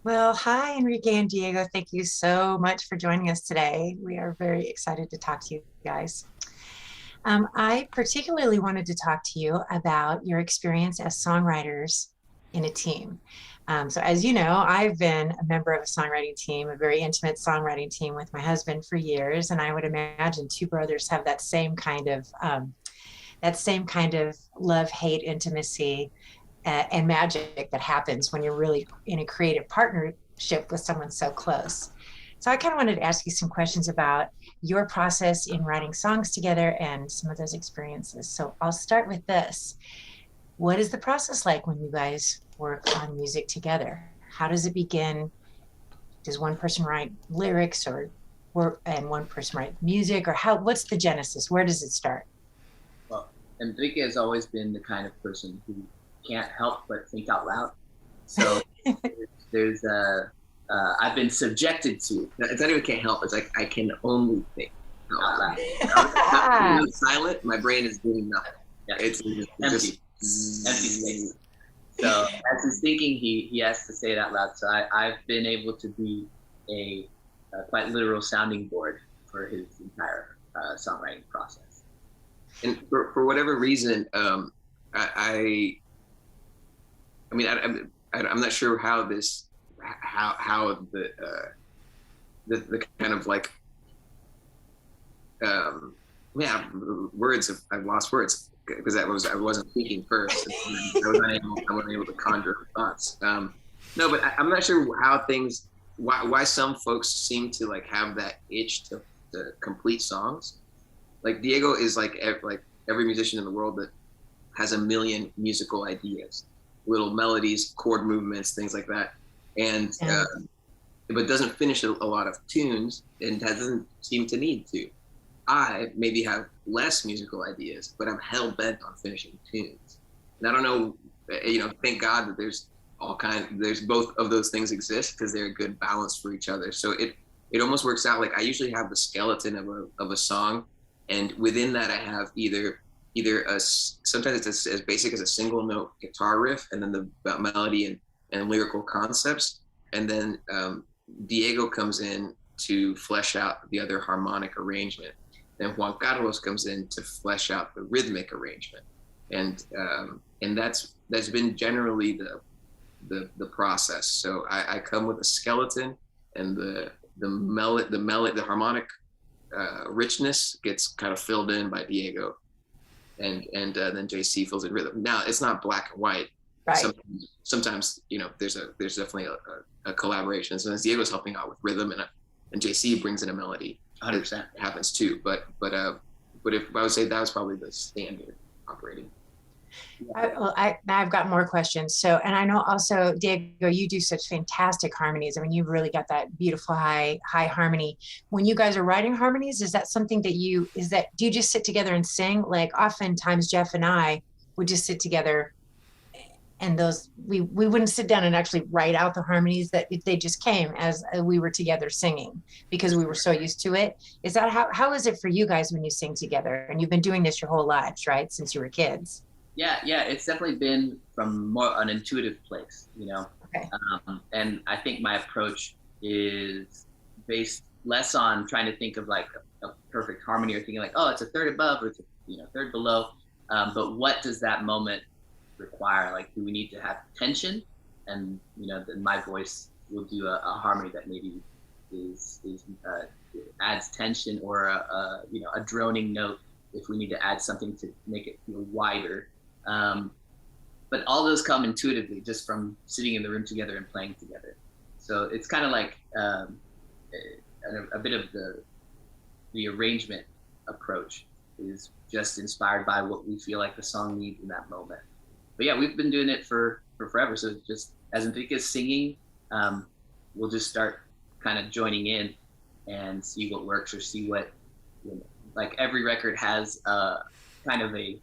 Well, hi, Enrique and Diego. Thank you so much for joining us today. We are very excited to talk to you guys. I particularly wanted to talk to you about your experience as songwriters in a team. So, as you know, I've been a member of a songwriting team, a very intimate songwriting team with my husband for years, and I would imagine two brothers have that same kind of love-hate intimacy and magic that happens when you're really in a creative partnership with someone so close. So I kind of wanted to ask you some questions about your process in writing songs together and some of those experiences. So I'll start with this. What is the process like when you guys work on music together? How does it begin? Does one person write lyrics or work and one person write music, or what's the genesis? Where does it start? Well, Enrique has always been the kind of person who can't help but think out loud. So there's I've been subjected to. It's not even can't help. It's like I can only think out loud. I'm silent. My brain is doing nothing. Yeah, it's empty, empty space. So as he's thinking, he has to say it out loud. So I've been able to be a quite literal sounding board for his entire songwriting process. And for whatever reason, I mean, I'm not sure how the kind of like yeah, I've lost words because I wasn't thinking first. And I wasn't able to conjure thoughts. No, but I'm not sure how things why some folks seem to like have that itch to complete songs. Like Diego is like every musician in the world that has a million musical ideas, little melodies, chord movements, things like that, and but doesn't finish a lot of tunes and doesn't seem to need to. I maybe have less musical ideas, but I'm hell bent on finishing tunes. And I don't know, thank God that there's both of those things exist because they're a good balance for each other. So it almost works out like I usually have the skeleton of a song, and within that I have either sometimes it's as basic as a single note guitar riff and then the melody and lyrical concepts, and then Diego comes in to flesh out the other harmonic arrangement, then Juan Carlos comes in to flesh out the rhythmic arrangement, and that's been generally the process. So I come with a skeleton, and the harmonic richness gets kind of filled in by Diego, and then JC fills in rhythm. Now it's not black and white. Right. Sometimes there's definitely a collaboration. Sometimes Diego's helping out with rhythm, and JC brings in a melody. 100% happens too. But if I would say that was probably the standard operating. I've got more questions. So, and I know also, Diego, you do such fantastic harmonies. I mean, you've really got that beautiful high harmony. When you guys are writing harmonies, is that something do you just sit together and sing? Like oftentimes Jeff and I would just sit together, and we wouldn't sit down and actually write out the harmonies, that they just came as we were together singing because we were so used to it. Is that how is it for you guys when you sing together? And you've been doing this your whole lives, right? Since you were kids. Yeah, it's definitely been from more an intuitive place, Okay. And I think my approach is based less on trying to think of like a perfect harmony or thinking like, oh, it's a third above or it's a third below, but what does that moment require? Like, do we need to have tension? And then my voice will do a harmony that maybe is adds tension, or a droning note if we need to add something to make it feel wider. But all those come intuitively just from sitting in the room together and playing together. So it's kind of like a bit of the arrangement approach is just inspired by what we feel like the song needs in that moment. But yeah, we've been doing it for forever. So just as Enrique's singing, we'll just start kind of joining in and see what works, or see what, like every record has kind of a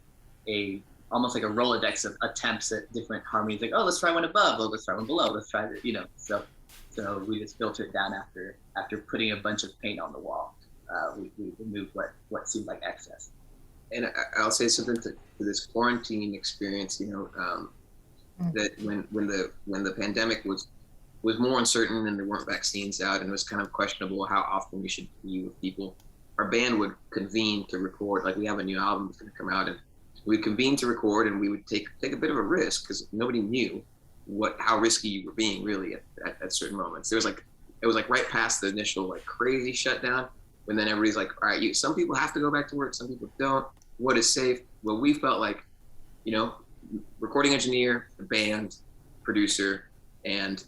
almost like a Rolodex of attempts at different harmonies. Like, oh, let's try one above. Oh, let's try one below. Let's try it. So we just filter it down after putting a bunch of paint on the wall. We remove what seemed like excess. And I'll say something to this quarantine experience. That when the pandemic was was more uncertain and there weren't vaccines out, and it was kind of questionable how often we should be with people. Our band would convene to record, like we have a new album that's going to come out, and we'd convene to record, and we would take a bit of a risk because nobody knew how risky you were being really at certain moments. It was like right past the initial like crazy shutdown, when then everybody's like, all right, some people have to go back to work, some people don't. What is safe? Well, we felt like, recording engineer, the band, producer, and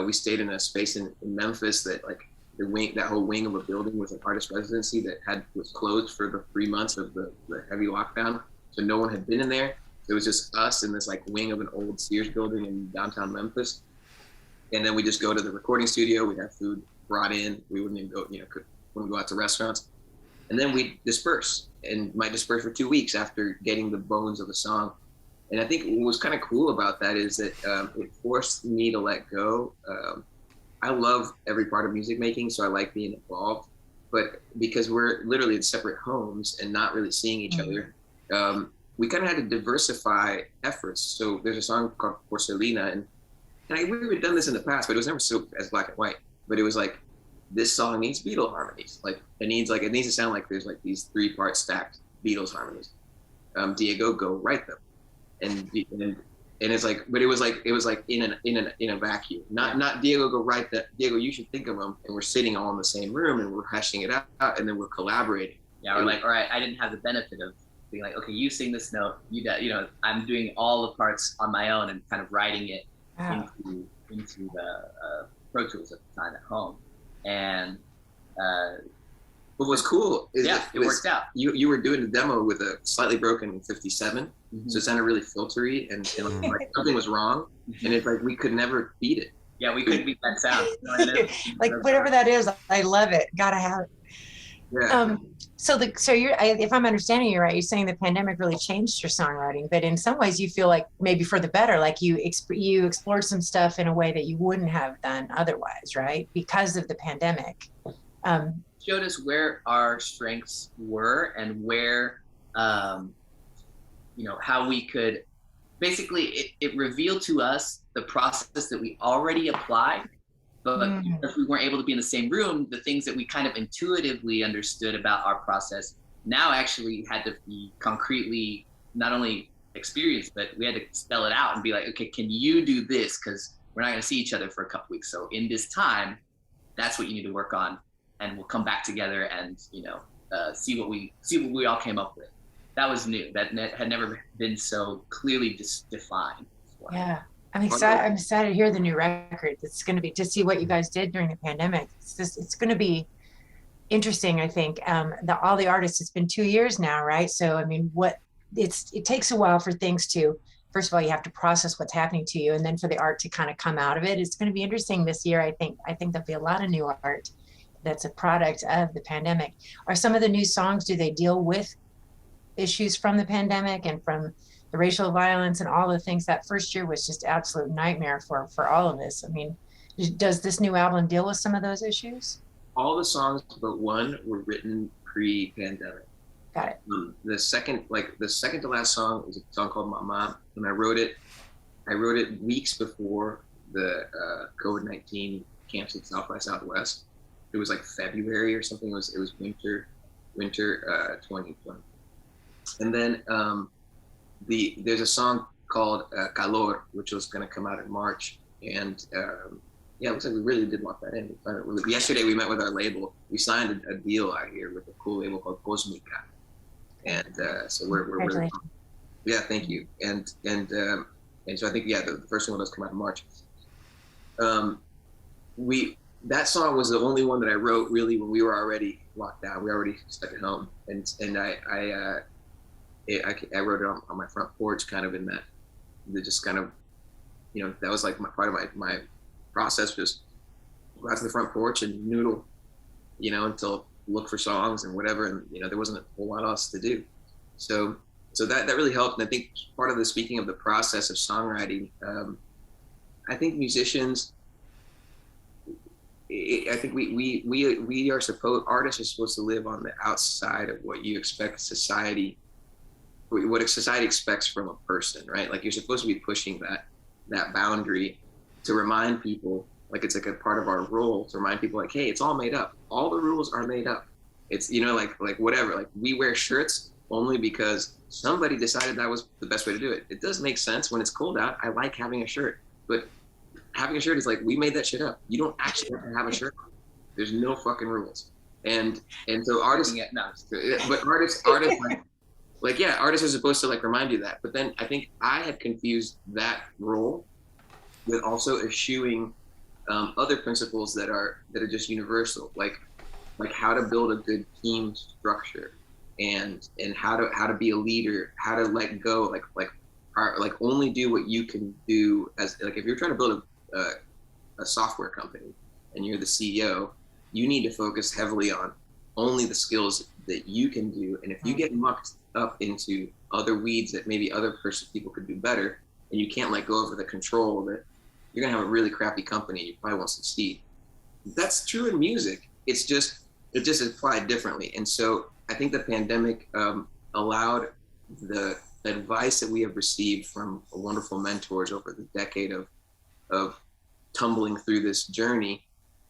we stayed in a space in Memphis that like that whole wing of a building was an artist residency that was closed for the 3 months of the heavy lockdown. So no one had been in there. It was just us in this like wing of an old Sears building in downtown Memphis. And then we just go to the recording studio. We'd have food brought in. We wouldn't even go, wouldn't go out to restaurants. And then we disperse and might disperse for 2 weeks after getting the bones of the song. And I think what was kind of cool about that is that it forced me to let go. I love every part of music making, so I like being involved. But because we're literally in separate homes and not really seeing each other, we kind of had to diversify efforts. So there's a song called Porcelina, and we had done this in the past, but it was never so as black and white. But it was like, this song needs Beatles harmonies. Like it needs to sound like there's like these 3-part stacked Beatles harmonies. Diego, go write them. And it's like, but it was like in a vacuum. Not Diego, go write that. Diego, you should think of them. And we're sitting all in the same room and we're hashing it out, and then we're collaborating. Yeah, we're like, all right, I didn't have the benefit of being like, okay, you sing this note. I'm doing all the parts on my own and kind of writing it into the Pro Tools at the time at home. And what was cool is it worked out. You were doing the demo with a slightly broken 57, so it sounded really filtery, and like something was wrong, and it's like we could never beat it. Yeah, we couldn't beat that sound. Like whatever that is, I love it. Gotta have it. Yeah. So you're, if I'm understanding you right, you're saying the pandemic really changed your songwriting, but in some ways you feel like maybe for the better, like you explored some stuff in a way that you wouldn't have done otherwise, right? Because of the pandemic. Showed us where our strengths were and where, how we could, basically it revealed to us the process that we already applied. But if we weren't able to be in the same room, the things that we kind of intuitively understood about our process now actually had to be concretely not only experienced, but we had to spell it out and be like, okay, can you do this? Because we're not going to see each other for a couple weeks. So in this time, that's what you need to work on, and we'll come back together and see what we all came up with. That was new. That had never been so clearly defined. Yeah. I'm excited to hear the new record. It's going to be to see what you guys did during the pandemic. It's going to be interesting. I think all the artists. It's been 2 years now, right? So I mean, it takes a while for things to. First of all, you have to process what's happening to you, and then for the art to kind of come out of it. It's going to be interesting this year. I think there'll be a lot of new art that's a product of the pandemic. Are some of the new songs? Do they deal with issues from the pandemic and from the racial violence and all the things? That first year was just absolute nightmare for all of us. I mean, does this new album deal with some of those issues? All the songs but one were written pre-pandemic. Got it. The second to last song is a song called Mama, and I wrote it weeks before the COVID-19 canceled South by Southwest. It was like February or something. It was winter 2020. And then there's a song called Calor, which was going to come out in March. And it looks like we really did lock that in. Yesterday we met with our label. We signed a deal out here with a cool label called Cosmica. And so we're really, thank you. And so I think, the first one does come out in March. That song was the only one that I wrote really when we were already locked down. We were already stuck at home. And I wrote it on my front porch, kind of in that, just kind of, that was like part of my process, just go out to the front porch and noodle, until look for songs and whatever. And, there wasn't a whole lot else to do. So that really helped. And I think part of speaking of the process of songwriting, I think musicians, I think artists are supposed to live on the outside of what you expect society expects from a person, right? Like you're supposed to be pushing that boundary to remind people like it's like a part of our role to remind people like, hey, it's all made up. All the rules are made up. It's, you know, like whatever, like we wear shirts only because somebody decided that was the best way to do it. It does make sense when it's cold out. I like having a shirt, but having a shirt is like, we made that shit up. You don't actually have to have a shirt on. There's no fucking rules. And so artists, but artists like yeah, artists are supposed to like remind you that. But then I think I had confused that role with also eschewing other principles that are just universal, like how to build a good team structure, and how to be a leader, how to let go, like only do what you can do. As like if you're trying to build a software company and you're the CEO, you need to focus heavily on only the skills that you can do. And if you get mucked up into other weeds that maybe other people could do better, and you can't let go of the control, that you're gonna have a really crappy company. You probably won't succeed. That's true in music. It just applied differently. And so I think the pandemic allowed the advice that we have received from wonderful mentors over the decade of tumbling through this journey,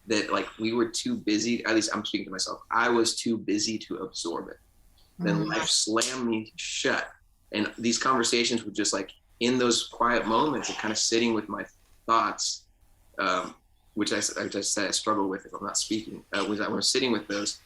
that like we were too busy, at least I'm speaking to myself, I was too busy to absorb it. Then life slammed me shut. And these conversations were just like in those quiet moments of kind of sitting with my thoughts, which I just said I struggle with if I'm not speaking, when I was sitting with those,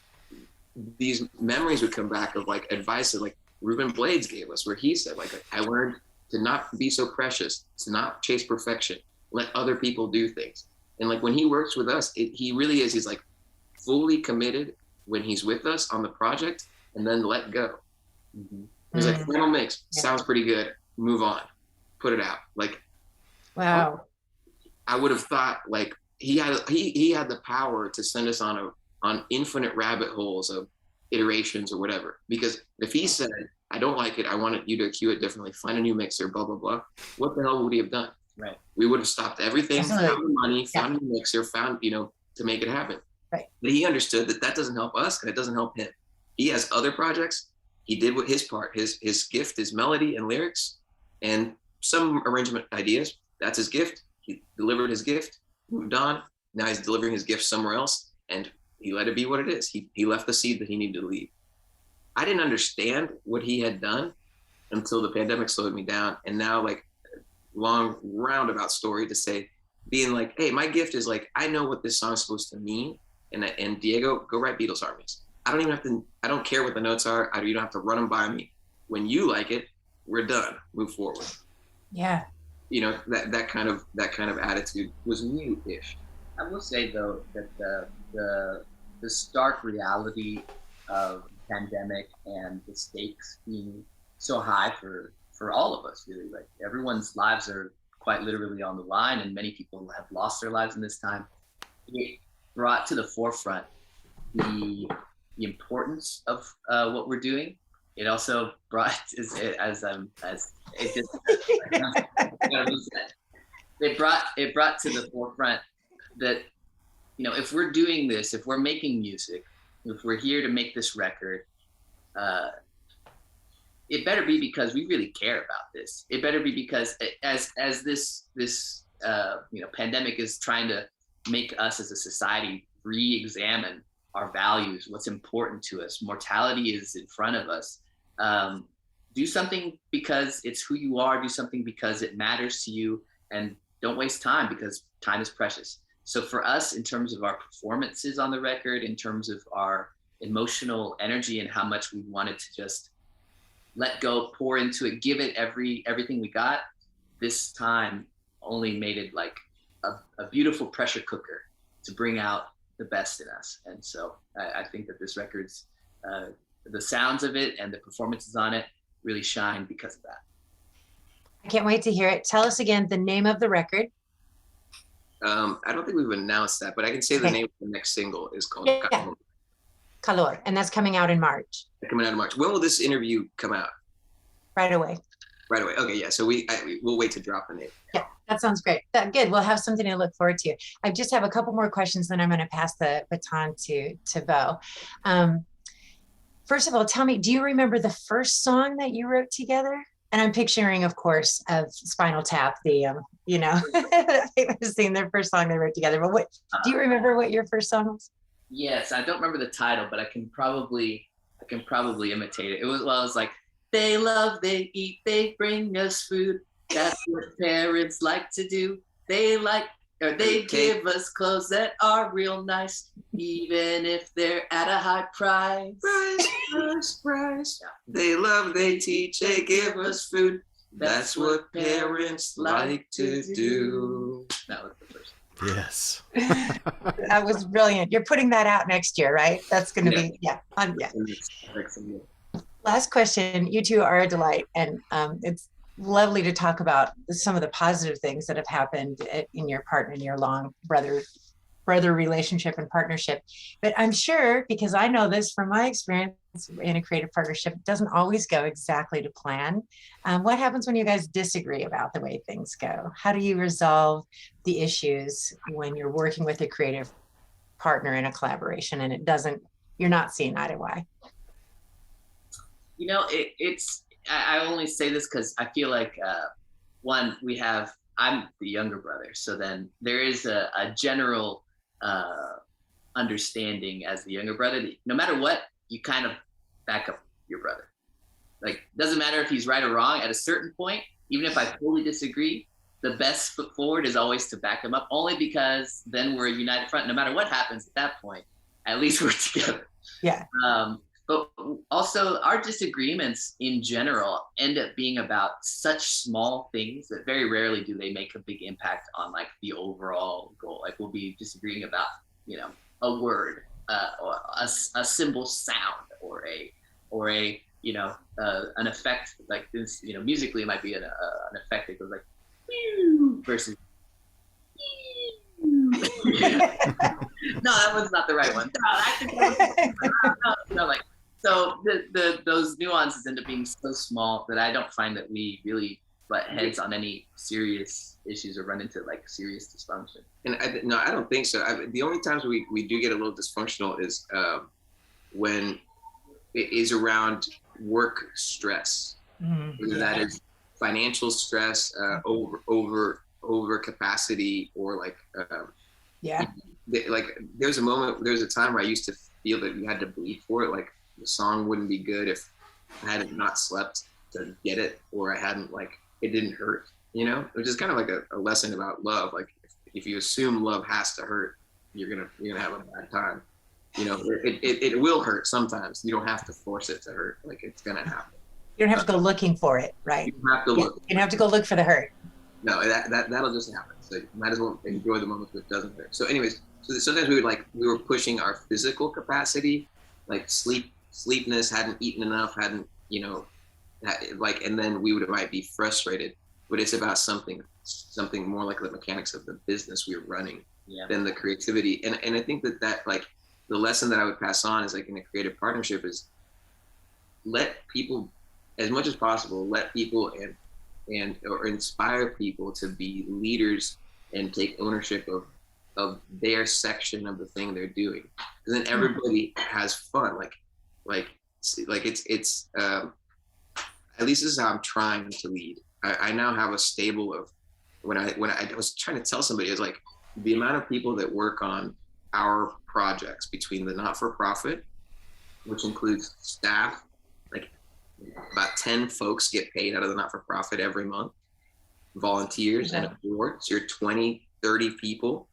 these memories would come back of like advice that like Ruben Blades gave us, where he said like, I learned to not be so precious, to not chase perfection, let other people do things. And like when he works with us, he really is, he's like fully committed when he's with us on the project, and then let go. He's like, final mix, sounds pretty good, move on, put it out. Like, wow. I would have thought like he had the power to send us on infinite rabbit holes of iterations or whatever. Because if he said, I don't like it, I wanted you to cue it differently, find a new mixer, blah, blah, blah, what the hell would he have done? Right. We would have stopped everything, Absolutely. found the money, found a new mixer, found, to make it happen. Right. But he understood that doesn't help us and it doesn't help him. He has other projects. He did what his part, his gift, his melody and lyrics, and some arrangement ideas. That's his gift. He delivered his gift, moved on. Now he's delivering his gift somewhere else, and he let it be what it is. He left the seed that he needed to leave. I didn't understand what he had done until the pandemic slowed me down. And now, like, long roundabout story to say, being like, hey, my gift is like, I know what this song is supposed to mean. And Diego, go write Beatles harmonies. I don't care what the notes are. You don't have to run them by me. When you like it, we're done. Move forward. Yeah. That kind of attitude was new-ish. I will say though that the stark reality of the pandemic and the stakes being so high for all of us, really, like everyone's lives are quite literally on the line, and many people have lost their lives in this time. It brought to the forefront the importance of what we're doing. It also brought it brought to the forefront that, if we're doing this, if we're making music, if we're here to make this record, it better be because we really care about this. It better be because as this pandemic is trying to make us as a society re-examine our values, what's important to us. Mortality is in front of us. Do something because it's who you are. Do something because it matters to you, and don't waste time, because time is precious. So for us, in terms of our performances on the record, in terms of our emotional energy and how much we wanted to just let go, pour into it, give it everything we got, this time only made it like a beautiful pressure cooker to bring out the best in us. And so I think that this record's, the sounds of it and the performances on it really shine because of that. I can't wait to hear it. Tell us again the name of the record. I don't think we've announced that, but I can say the name of the next single is called Calor, and that's coming out in March. Coming out in March. When will this interview come out? Right away. Right away. Okay, yeah. So we'll wait to drop the name. Yeah, that sounds great. Good. We'll have something to look forward to. I just have a couple more questions, then I'm going to pass the baton to Bo. First of all, tell me, do you remember the first song that you wrote together? And I'm picturing, of course, of Spinal Tap, the famous scene, their first song they wrote together. But what do you remember what your first song was? Yes, I don't remember the title, but I can probably imitate it. It was like, they love, they eat, they bring us food. That's what parents like to do. They give us clothes that are real nice, even if they're at a high price. Price. Yeah. They love, they teach, they give us food. That's what parents like to do. That was the first. Yes. That was brilliant. You're putting that out next year, right? That's going to be, yeah. Last question. You two are a delight. And it's lovely to talk about some of the positive things that have happened in your partner, in your long brother relationship and partnership. But I'm sure, because I know this from my experience in a creative partnership, it doesn't always go exactly to plan. What happens when you guys disagree about the way things go? How do you resolve the issues when you're working with a creative partner in a collaboration and you're not seeing eye to eye? You know, I only say this because I feel like, one, I'm the younger brother. So then there is a general understanding as the younger brother that no matter what, you kind of back up your brother. Like, doesn't matter if he's right or wrong. At a certain point, even if I totally disagree, the best foot forward is always to back him up, only because then we're a united front. No matter what happens at that point, at least we're together. Yeah. But also, our disagreements in general end up being about such small things that very rarely do they make a big impact on like the overall goal. Like, we'll be disagreeing about, a word, or a symbol sound, or a an effect like this. Musically it might be an effect that goes like versus. No, that was not the right one. No, I think that was, so those nuances end up being so small that I don't find that we really butt heads on any serious issues or run into like serious dysfunction. And I don't think so. The only times we do get a little dysfunctional is when it is around work stress. Whether that is financial stress, over capacity, or like like there's a time where I used to feel that you had to bleed for it. Like, the song wouldn't be good if I hadn't not slept to get it, or I hadn't, like, it didn't hurt, which is kind of like a lesson about love. Like, if you assume love has to hurt, you're gonna have a bad time. It will hurt sometimes. You don't have to force it to hurt. Like, it's gonna happen. You don't have to go looking for it, right? You have to look. You don't have to go look for the hurt. No, that'll just happen. So you might as well enjoy the moment that doesn't hurt. So anyways, so sometimes we were pushing our physical capacity, like sleepiness, hadn't eaten enough, hadn't, and then we might be frustrated, but it's about something more like the mechanics of the business we're running than the creativity. And I think that like the lesson that I would pass on is, like, in a creative partnership, is let people, as much as possible, let people or inspire people to be leaders and take ownership of their section of the thing they're doing. And then everybody has fun. Like it's at least this is how I'm trying to lead. I now have a stable of, when I was trying to tell somebody, it's like the amount of people that work on our projects between the not-for-profit, which includes staff, like about 10 folks get paid out of the not-for-profit every month, volunteers and a board. So you're 20, 30 people.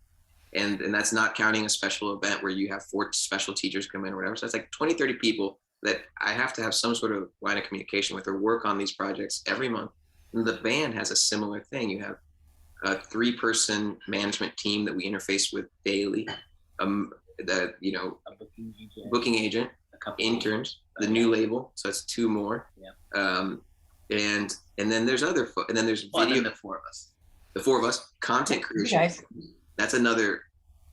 And that's not counting a special event where you have 4 special teachers come in or whatever. So it's like 20, 30 people that I have to have some sort of line of communication with or work on these projects every month. And the band has a similar thing. You have a 3-person management team that we interface with daily. A booking agent, interns, the new label. So it's 2 more. And then there's and then there's video. The 4 of us. The 4 of us, content creation. That's another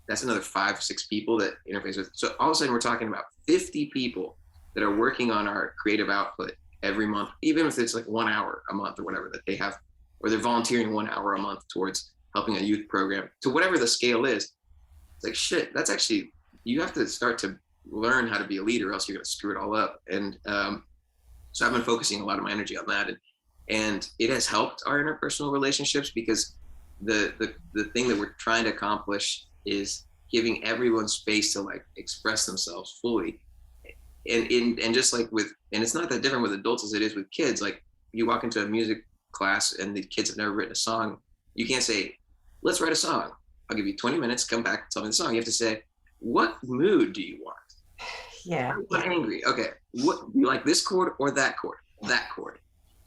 5, 6 people that interface with. So all of a sudden we're talking about 50 people that are working on our creative output every month, even if it's like 1 hour a month or whatever that they have, or they're volunteering 1 hour a month towards helping a youth program, to whatever the scale is. It's like, shit, that's actually, you have to start to learn how to be a leader, or else you're going to screw it all up. And so I've been focusing a lot of my energy on that. And it has helped our interpersonal relationships because the thing that we're trying to accomplish is giving everyone space to like express themselves fully. And just like with, and it's not that different with adults as it is with kids. Like you walk into a music class and the kids have never written a song. You can't say, let's write a song. I'll give you 20 minutes, come back, tell me the song. You have to say, what mood do you want? Yeah. I'm angry. Okay. What, you like this chord or that chord? That chord.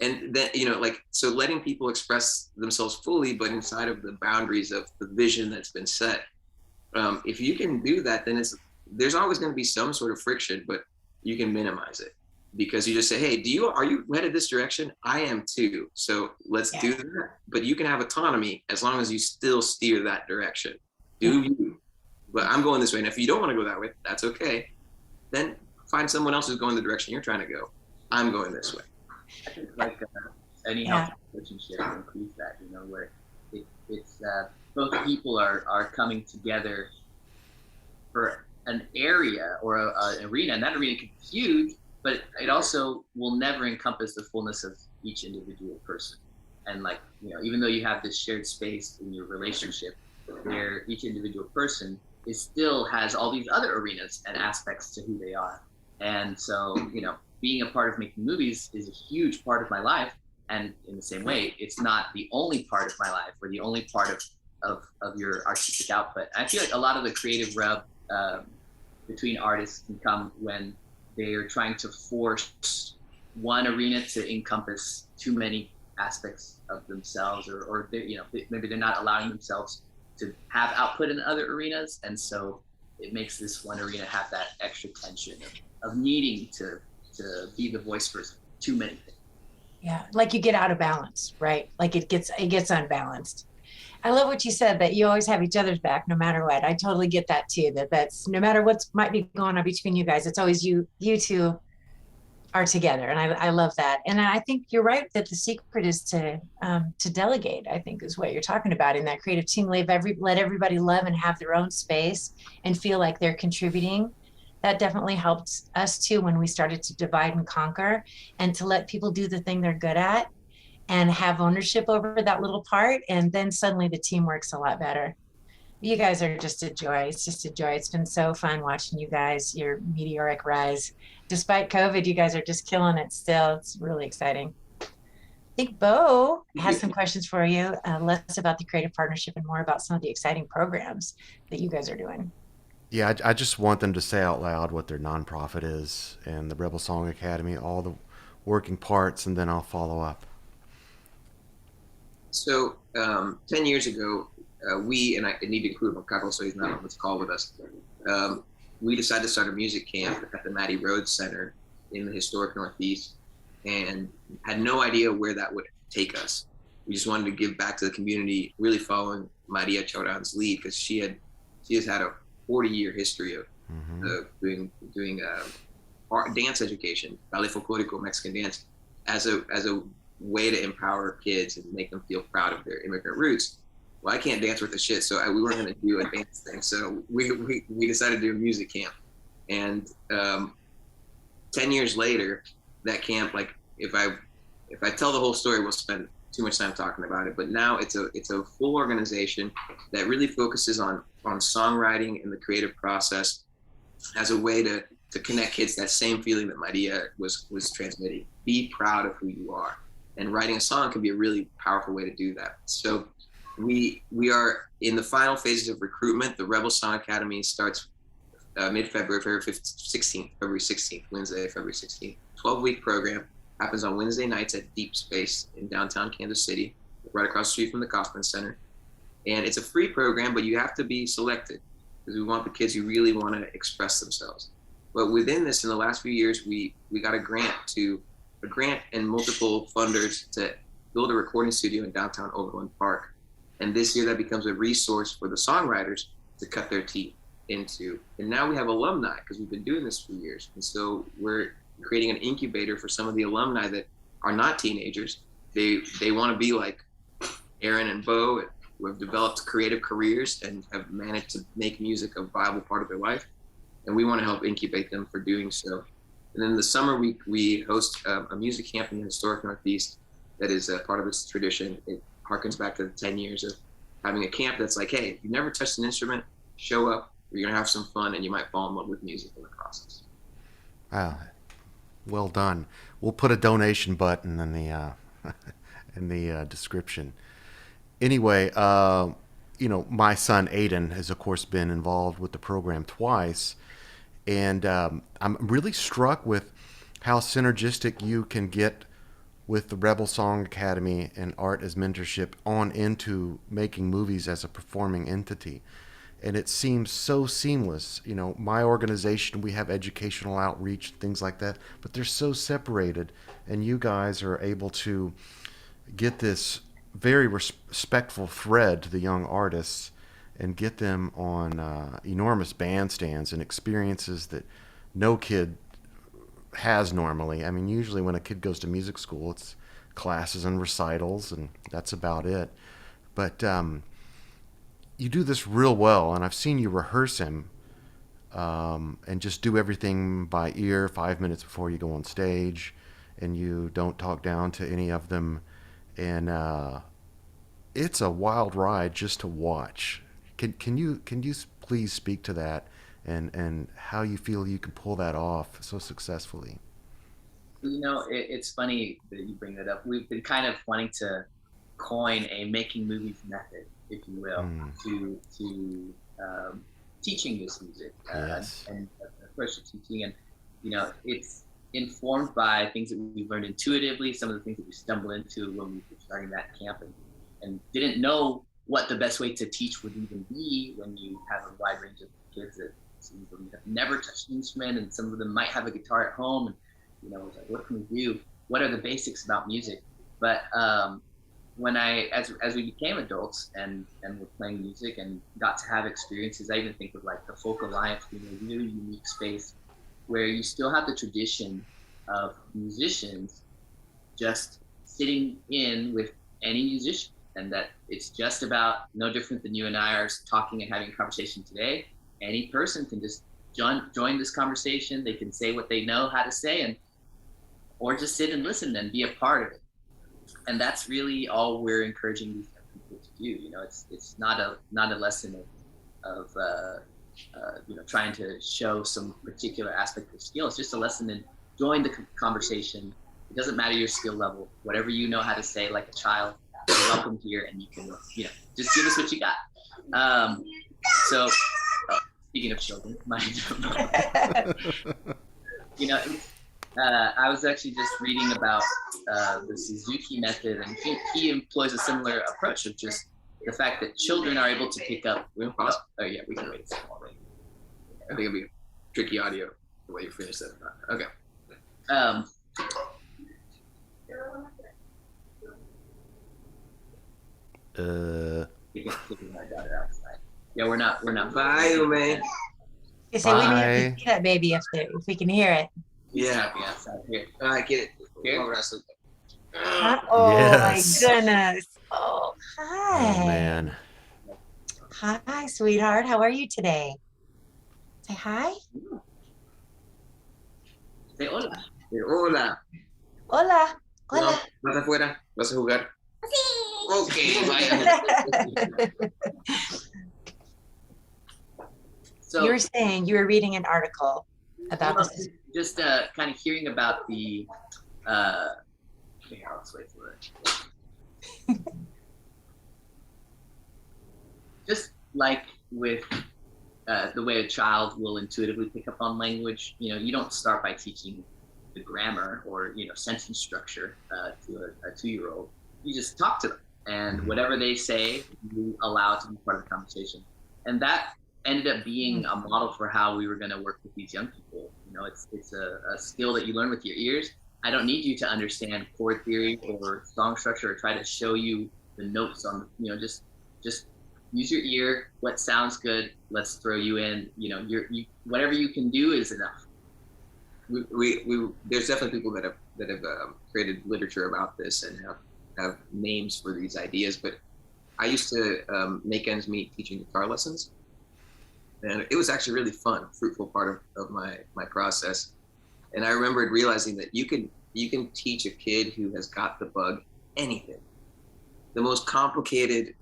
And then, you know, like, so letting people express themselves fully, but inside of the boundaries of the vision that's been set. If you can do that, then there's always going to be some sort of friction, but you can minimize it because you just say, hey, are you headed this direction? I am too. So let's do that. But you can have autonomy as long as you still steer that direction. Do you? But I'm going this way. And if you don't want to go that way, that's okay. Then find someone else who's going the direction you're trying to go. I'm going this way. I think like any healthy relationship includes that, you know, where it's both people are coming together for an area or an arena, and that arena can be huge, but it also will never encompass the fullness of each individual person. And like, you know, even though you have this shared space in your relationship, where each individual person still has all these other arenas and aspects to who they are. And so, you know, being a part of making movies is a huge part of my life. And in the same way, it's not the only part of my life or the only part of your artistic output. I feel like a lot of the creative rub between artists can come when they are trying to force one arena to encompass too many aspects of themselves, or you know, maybe they're not allowing themselves to have output in other arenas. And so it makes this one arena have that extra tension of needing to be the voice for too many things. Yeah, like you get out of balance, right? Like it gets unbalanced. I love what you said, that you always have each other's back no matter what. I totally get that too, that's no matter what might be going on between you guys, it's always you two are together. And I love that. And I think you're right that the secret is to delegate, I think is what you're talking about in that creative team. Let everybody love and have their own space and feel like they're contributing. That definitely helped us too when we started to divide and conquer, and to let people do the thing they're good at and have ownership over that little part. And then suddenly the team works a lot better. You guys are just a joy. It's just a joy. It's been so fun watching you guys, your meteoric rise. Despite COVID, you guys are just killing it still. It's really exciting. I think Bo has some questions for you, less about the creative partnership and more about some of the exciting programs that you guys are doing. Yeah, I just want them to say out loud what their nonprofit is and the Rebel Song Academy, all the working parts, and then I'll follow up. So 10 years ago, we, and I need to include Makako so he's not on this call with us, we decided to start a music camp at the Mattie Rhodes Center in the historic Northeast, and had no idea where that would take us. We just wanted to give back to the community, really following Maria Choran's lead, because she has had a 40-year history of doing art, dance education, ballet folklorico, Mexican dance, as a way to empower kids and make them feel proud of their immigrant roots. Well, I can't dance worth a shit, so we weren't going to do a dance thing. So we decided to do a music camp. And 10 years later, that camp, like if I tell the whole story, we'll spend too much time talking about it. But now it's a full organization that really focuses on songwriting and the creative process as a way to connect kids that same feeling that Maria was transmitting. Be proud of who you are. And writing a song can be a really powerful way to do that. So we are in the final phases of recruitment. The Rebel Song Academy starts mid-February, February 16th, Wednesday, February 16th. 12-week program, happens on Wednesday nights at Deep Space in downtown Kansas City, right across the street from the Kaufman Center. And it's a free program, but you have to be selected because we want the kids who really want to express themselves. But within this, in the last few years, we got a grant and multiple funders to build a recording studio in downtown Overland Park. And this year that becomes a resource for the songwriters to cut their teeth into. And now we have alumni because we've been doing this for years. And so we're creating an incubator for some of the alumni that are not teenagers. They want to be like Aaron and Bo, who have developed creative careers and have managed to make music a viable part of their life. And we want to help incubate them for doing so. And then the summer we host a music camp in the historic Northeast that is a part of this tradition. It harkens back to the 10 years of having a camp that's like, hey, if you never touched an instrument, show up, you're gonna have some fun, and you might fall in love with music in the process. Wow, well done. We'll put a donation button in the in the description. Anyway, my son Aiden has of course been involved with the program twice, and I'm really struck with how synergistic you can get with the Rebel Song Academy and art as mentorship on into making movies as a performing entity. And it seems so seamless. My organization, we have educational outreach, things like that, but they're so separated. And you guys are able to get this very respectful thread to the young artists and get them on enormous bandstands and experiences that no kid has normally. I mean, usually when a kid goes to music school, it's classes and recitals, and that's about it. But you do this real well, and I've seen you rehearse him and just do everything by ear 5 minutes before you go on stage, and you don't talk down to any of them. And it's a wild ride just to watch. Can you please speak to that and how you feel you can pull that off so successfully? It's funny that you bring that up. We've been kind of wanting to coin a making movies method, if you will, to teaching this music Yes. and approach to teaching. And it's informed by things that we've learned intuitively, some of the things that we stumbled into when we were starting that camp, and didn't know what the best way to teach would even be when you have a wide range of kids that some of them have never touched an instrument, and some of them might have a guitar at home, and it's like, what can we do? What are the basics about music? But when as we became adults and were playing music and got to have experiences, I even think of like the Folk Alliance being a really unique space where you still have the tradition of musicians just sitting in with any musician, and that it's just about no different than you and I are talking and having a conversation today. Any person can just join this conversation. They can say what they know how to say, or just sit and listen and be a part of it. And that's really all we're encouraging these people to do. It's not a lesson of trying to show some particular aspect of skill. It's just a lesson in join the conversation. It doesn't matter your skill level. Whatever you know how to say, like a child, you're welcome here, and you can just give us what you got. So speaking of children, I was actually just reading about the Suzuki method, and he employs a similar approach of just the fact that children are able to pick up. We can wait. I think it'll be tricky audio the way you finish that. Okay. Yeah, we're not. Bye, man. You say we need to see that baby if we can hear it. Yeah. Here. I get it. Here? Oh Yes. my goodness. Oh, hi. Oh man. Hi, sweetheart. How are you today? Say hi. Say hola. Hola. Hola. Hola. No, ¿vas afuera? ¿Vas a jugar? Okay, vaya. So You were saying you were reading an article about this. just kind of hearing about the let's wait for it. Just like with the way a child will intuitively pick up on language, you don't start by teaching the grammar or sentence structure to a 2-year-old. You just talk to them, and whatever they say, you allow it to be part of the conversation. And that ended up being a model for how we were going to work with these young people. It's a skill that you learn with your ears. I don't need you to understand chord theory or song structure or try to show you the notes on, just use your ear. What sounds good? Let's throw you in. Whatever you can do is enough. There's definitely people that have created literature about this and have names for these ideas. But I used to make ends meet teaching guitar lessons, and it was actually really fun, fruitful part of my process. And I remembered realizing that you can teach a kid who has got the bug anything. The most complicated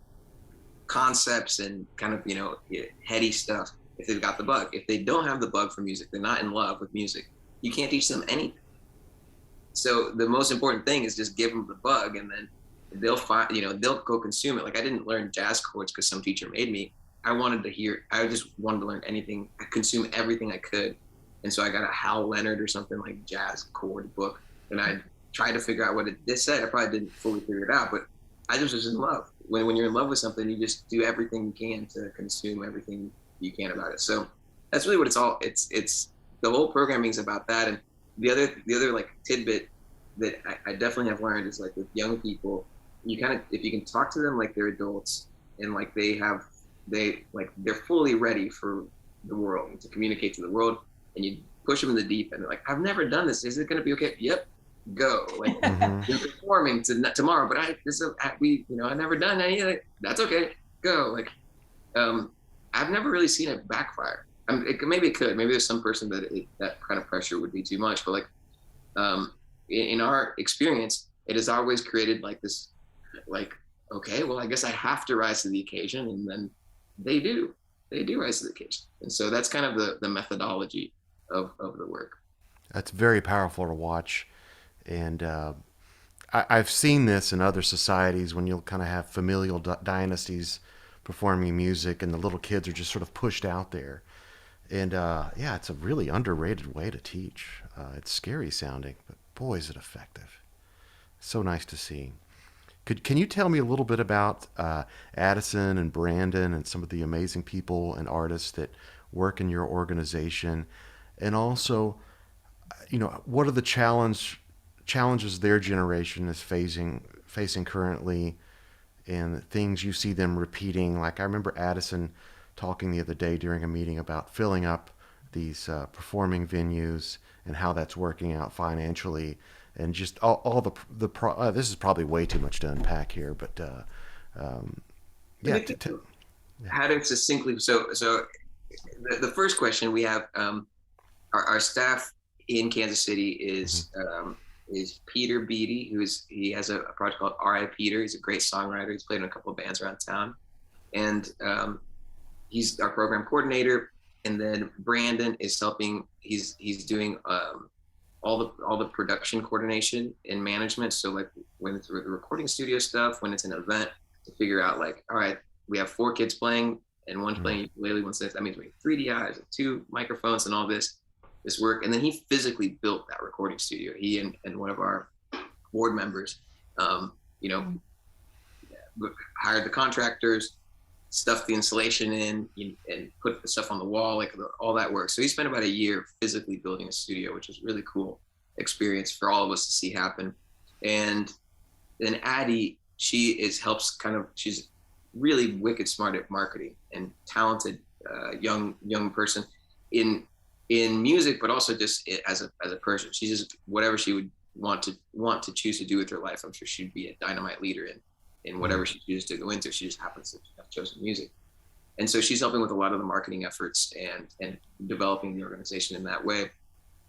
concepts and kind of, heady stuff, if they've got the bug. If they don't have the bug for music, they're not in love with music, you can't teach them anything. So the most important thing is just give them the bug, and then they'll find, they'll go consume it. Like, I didn't learn jazz chords because some teacher made me. I just wanted to learn anything, consume everything I could. And so I got a Hal Leonard or something like jazz chord book, and I tried to figure out what it said. I probably didn't fully figure it out, but I just was in love. When you're in love with something, you just do everything you can to consume everything you can about it. So that's really what it's the whole programming is about that. And the other like tidbit that I definitely have learned is, like, with young people, if you can talk to them like they're adults, and like they're fully ready for the world, to communicate to the world, and you push them in the deep end. They're like, I've never done this. Is it going to be okay? Yep. Go. Like, you're performing tomorrow, but I've never done any of it. That's okay. Go. Like, I've never really seen it backfire. Maybe it could. Maybe there's some person that kind of pressure would be too much. But, like, in our experience, it has always created like this, like, okay, well, I guess I have to rise to the occasion, and then they do rise to the occasion. And so that's kind of the methodology of the work. That's very powerful to watch. And I've seen this in other societies when you'll kind of have familial dynasties performing music, and the little kids are just sort of pushed out there. And yeah, it's a really underrated way to teach. It's scary sounding, but boy, is it effective. So nice to see. Can you tell me a little bit about Addison and Brandon and some of the amazing people and artists that work in your organization? And also, what are the challenges their generation is facing currently, and things you see them repeating? Like, I remember Addison talking the other day during a meeting about filling up these performing venues and how that's working out financially, and just all the this is probably way too much to unpack here, but yeah. How to succinctly, so the first question we have, our staff in Kansas City is Peter Beatty, he has a project called R.I. Peter. He's a great songwriter. He's played in a couple of bands around town, and he's our program coordinator. And then Brandon is helping. He's doing all the production coordination and management. So, like, when it's the recording studio stuff, when it's an event, to figure out, like, all right, we have 4 kids playing and one's playing ukulele, one's this. That means we have 3 DIs, 2 microphones, and all this work. And then he physically built that recording studio. He and one of our board members, hired the contractors, stuffed the insulation in, and put the stuff on the wall, like all that work. So he spent about a year physically building a studio, which was really cool experience for all of us to see happen. And then Addie, she's really wicked smart at marketing and talented young person in music, but also just as a person. She's just whatever she would want to choose to do with her life. I'm sure she'd be a dynamite leader in whatever she chooses to go into. She just happens to have chosen music. And so she's helping with a lot of the marketing efforts and developing the organization in that way.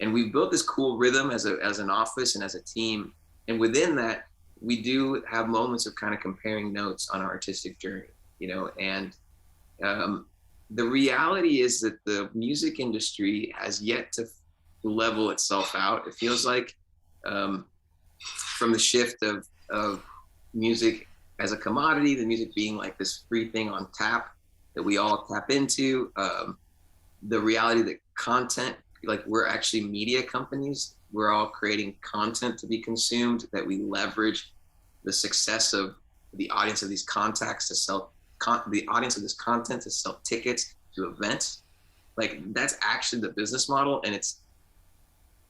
And we've built this cool rhythm as an office and as a team. And within that, we do have moments of kind of comparing notes on our artistic journey, and the reality is that the music industry has yet to level itself out. It feels like from the shift of music as a commodity, the music being like this free thing on tap that we all tap into, the reality that content, like, we're actually media companies, we're all creating content to be consumed, that we leverage the success of the audience of these contacts to sell the audience of this content to sell tickets to events. Like, that's actually the business model, and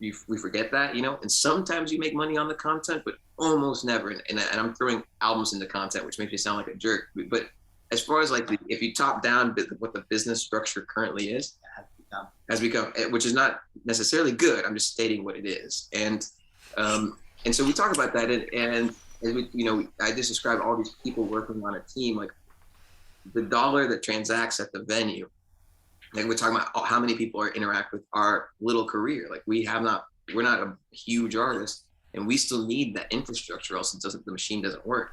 we forget that, and sometimes you make money on the content, but almost never. And I'm throwing albums into content, which makes me sound like a jerk. But as far as, like, if you top down what the business structure currently is, has become, which is not necessarily good. I'm just stating what it is. And so we talk about that, and as we, I just described all these people working on a team, like the dollar that transacts at the venue. Like, we're talking about how many people interact with our little career. Like, we're not a huge artist, and we still need that infrastructure, else the machine doesn't work.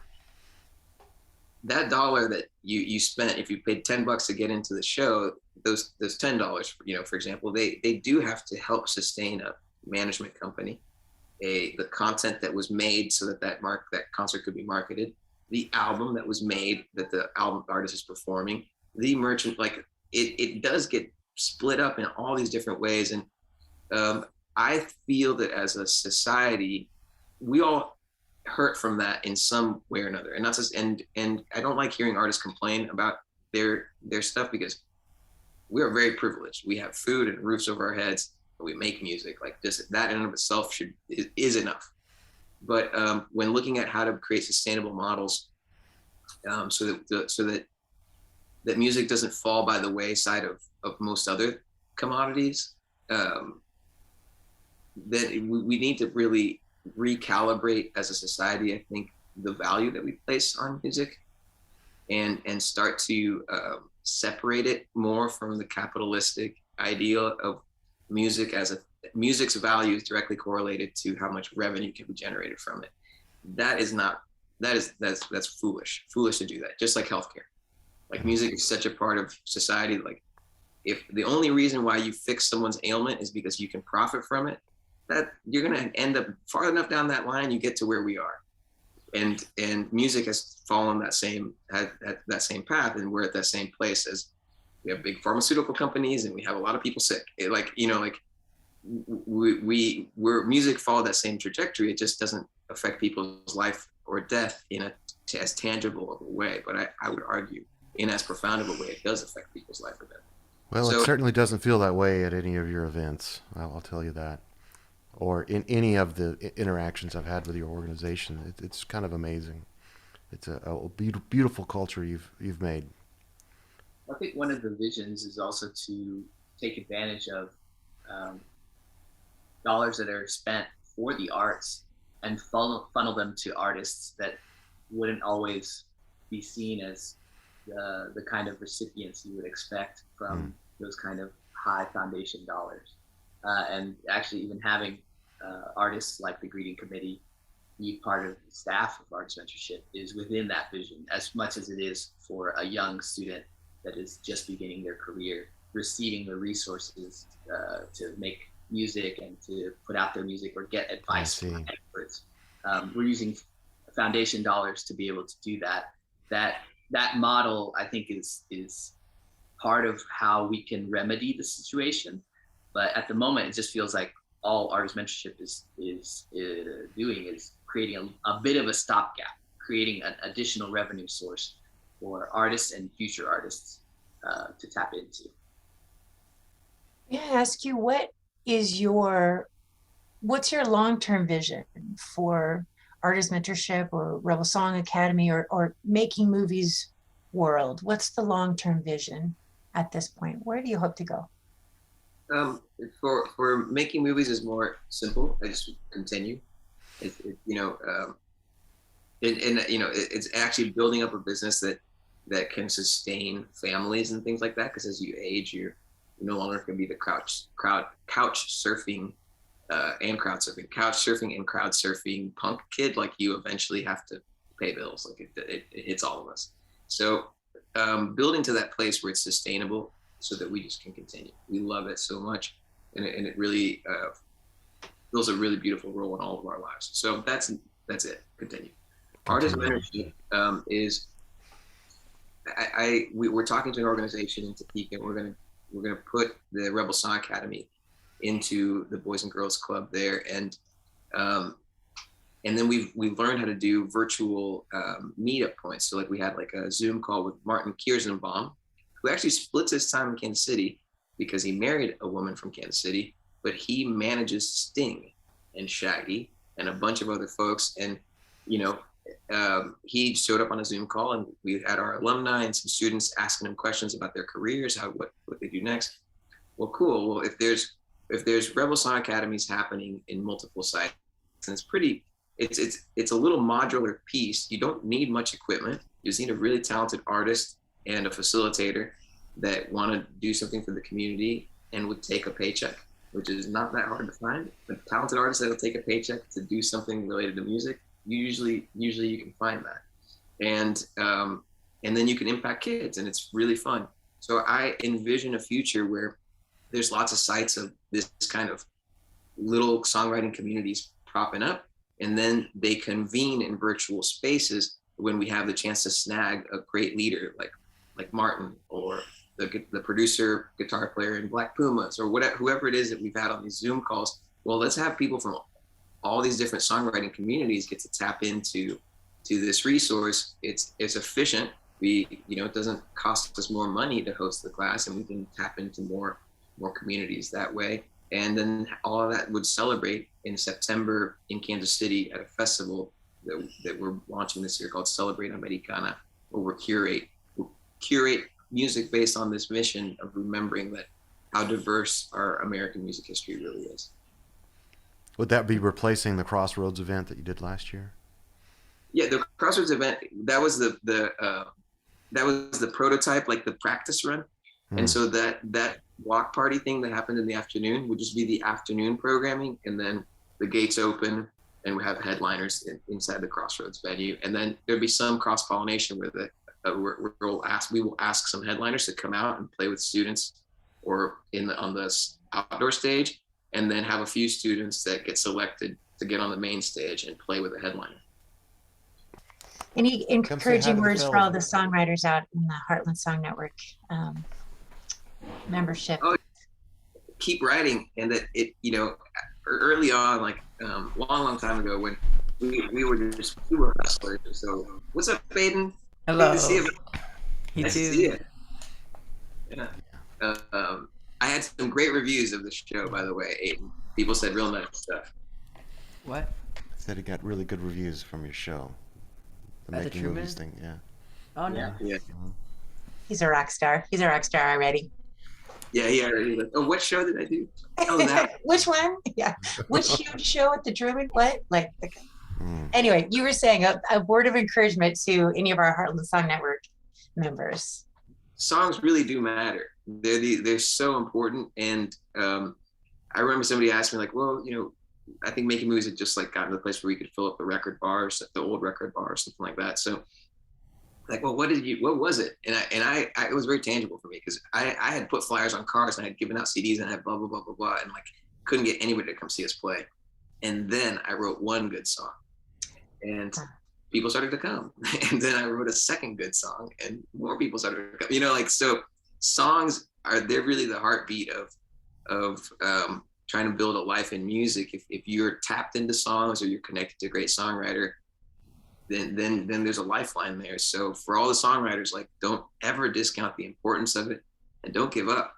That dollar that you spent, if you paid $10 to get into the show, those $10, for example, they do have to help sustain a management company, the content that was made so that concert could be marketed, the album that was made that the album artist is performing, the merchant, like it does get split up in all these different ways. And I feel that as a society, we all hurt from that in some way or another. And that's just, and I don't like hearing artists complain about their stuff, because we are very privileged. We have food and roofs over our heads. We make music. Like just that in and of itself is enough. But when looking at how to create sustainable models, so that music doesn't fall by the wayside of most other commodities, then we need to really recalibrate as a society, I think, the value that we place on music, and start to separate it more from the capitalistic ideal of music music's value is directly correlated to how much revenue can be generated from it. That's foolish to do that. Just like healthcare, like music is such a part of society. Like if the only reason why you fix someone's ailment is because you can profit from it, that you're going to end up far enough down that line, you get to where we are. And music has fallen that same path, and we're at that same place as we have big pharmaceutical companies, and we have a lot of people sick. We're music followed that same trajectory. It just doesn't affect people's life or death in as tangible of a way. But I would argue in as profound of a way, it does affect people's life or death. Well, it certainly doesn't feel that way at any of your events. I'll tell you that. Or in any of the interactions I've had with your organization. It's kind of amazing. It's a beautiful culture you've made. I think one of the visions is also to take advantage of dollars that are spent for the arts and funnel them to artists that wouldn't always be seen as the kind of recipients you would expect from those kind of high foundation dollars. And actually even having artists like the Greeting Committee be part of the staff of Artist Mentorship is within that vision, as much as it is for a young student that is just beginning their career, receiving the resources to make music and to put out their music or get advice from experts. We're using foundation dollars to be able to do that. That model, I think, is part of how we can remedy the situation. But at the moment, it just feels like all Artist Mentorship is doing is creating a bit of a stopgap, creating an additional revenue source for artists and future artists to tap into. May I ask you, what's your long-term vision for Artist Mentorship or Rebel Song Academy or making movies world? What's the long-term vision at this point? Where do you hope to go? For making movies is more simple. I just continue. It's actually building up a business that can sustain families and things like that. Because as you age, you're no longer going to be the couch surfing and crowd surfing punk kid. Like you eventually have to pay bills. Like it hits all of us. So building to that place where it's sustainable, so that we just can continue. We love it so much, and it really fills a really beautiful role in all of our lives. So that's it. Continue. Artist Mentorship is we're talking to an organization in Topeka. We're gonna put the Rebel Song Academy into the Boys and Girls Club there, and then we've learned how to do virtual meetup points. So like we had like a Zoom call with Martin Kierzenbaum, who actually splits his time in Kansas City because he married a woman from Kansas City, but he manages Sting and Shaggy and a bunch of other folks. And, he showed up on a Zoom call, and we had our alumni and some students asking him questions about their careers, what they do next. Well, cool. Well, if there's Rebel Song Academies happening in multiple sites, and it's a little modular piece. You don't need much equipment. You just need a really talented artist and a facilitator that want to do something for the community and would take a paycheck. which is not that hard to find. But talented artists that'll take a paycheck to do something related to music, usually you can find that. And then you can impact kids, and it's really fun. So I envision a future where there's lots of sites of this kind of little songwriting communities popping up, and then they convene in virtual spaces when we have the chance to snag a great leader like Martin, or the producer, guitar player in Black Pumas, or whatever, whoever it is that we've had on these Zoom calls. Well, let's have people from all these different songwriting communities get to tap into this resource. It's efficient. It doesn't cost us more money to host the class, and we can tap into more communities that way. And then all of that would celebrate in September in Kansas City at a festival that we're launching this year called Celebrate Americana, where we'll curate music based on this mission of remembering that how diverse our American music history really is. Would that be replacing the Crossroads event that you did last year? Yeah, the Crossroads event, that was the prototype, like the practice run. And so that block party thing that happened in the afternoon would just be the afternoon programming, and then the gates open and we have headliners inside the Crossroads venue. And then there'd be some cross-pollination where we will ask some headliners to come out and play with students or on the outdoor stage, and then have a few students that get selected to get on the main stage and play with a headliner. Any encouraging words for all the songwriters out in the Heartland Song Network membership? Oh, keep writing, and that early on, like long time ago, when we were hustlers. So what's up, Baden? Hello. Good to see you. You too. To see you. Yeah. I had some great reviews of the show, by the way, Aiden. People said real nice stuff. What? Said it got really good reviews from your show. The As a Making Movies thing, yeah. Oh no. Yeah. He's a rock star. He's a rock star already. Yeah, he's like, oh, what show did I do? Oh, that. Which one? Yeah. Which huge show at the Truman? What? Anyway, you were saying a word of encouragement to any of our Heartland Song Network members. Songs really do matter. They're so important. And I remember somebody asked me, like, well, I think Making Movies had just like gotten to the place where we could fill up the record bars, the old record bar or something like that. So like, well, what was it? And I it was very tangible for me, because I had put flyers on cars, and I had given out CDs, and I had blah, blah, blah, blah, blah. And like, couldn't get anybody to come see us play. And then I wrote one good song, and people started to come. And then I wrote a second good song, and more people started to come. So songs they're really the heartbeat of trying to build a life in music. If you're tapped into songs, or you're connected to a great songwriter, then there's a lifeline there. So for all the songwriters, like, don't ever discount the importance of it, and don't give up.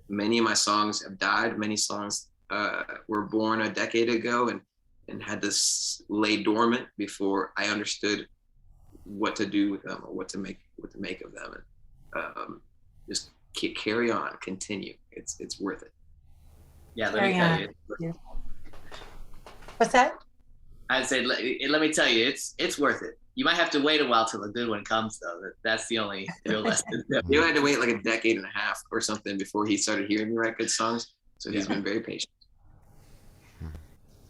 Many of my songs have died. Many songs were born a decade ago and had to lay dormant before I understood what to do with them, or what to make of them. And just carry on, continue. It's worth it. Yeah, let me tell you. What's that? I'd say, let me tell you, it's worth it. You might have to wait a while till a good one comes, though. That's the only real lesson. You had to wait like a decade and a half or something before he started hearing me write good songs. So he's been very patient.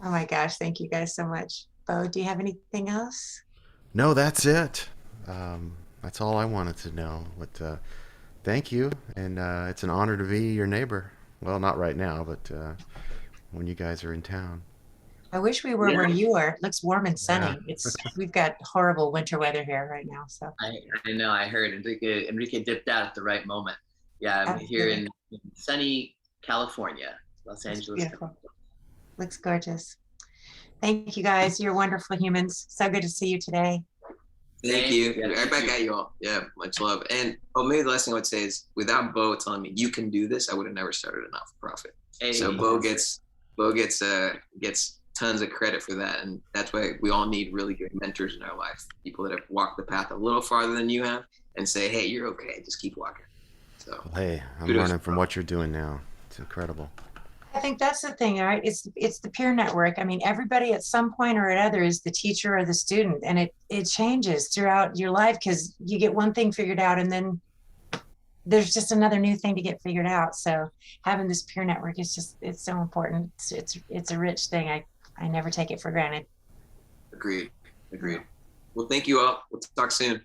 Oh my gosh, thank you guys so much. Bo, do you have anything else? No, that's it. That's all I wanted to know. But thank you, and it's an honor to be your neighbor. Well, not right now, but when you guys are in town. I wish we were where you are. It looks warm and sunny. We've got horrible winter weather here right now. So I know. I heard Enrique dipped out at the right moment. Yeah, I'm here in sunny California, Los Angeles. Beautiful. Looks gorgeous. Thank you guys. You're wonderful humans. So good to see you today. Thank you. Right back at you all. Yeah, much love. And maybe the last thing I would say is, without Bo telling me you can do this, I would have never started a not-for-profit. Hey. So Bo gets tons of credit for that, and that's why we all need really good mentors in our life. People that have walked the path a little farther than you have, and say, "Hey, you're okay. Just keep walking." So, hey, I'm learning from what you're doing now. It's incredible. I think that's the thing, right? It's the peer network. I mean, everybody at some point or another is the teacher or the student, and it changes throughout your life, because you get one thing figured out, and then there's just another new thing to get figured out. So having this peer network is just, it's so important. It's a rich thing. I never take it for granted. Agreed. Well, thank you all. We'll talk soon.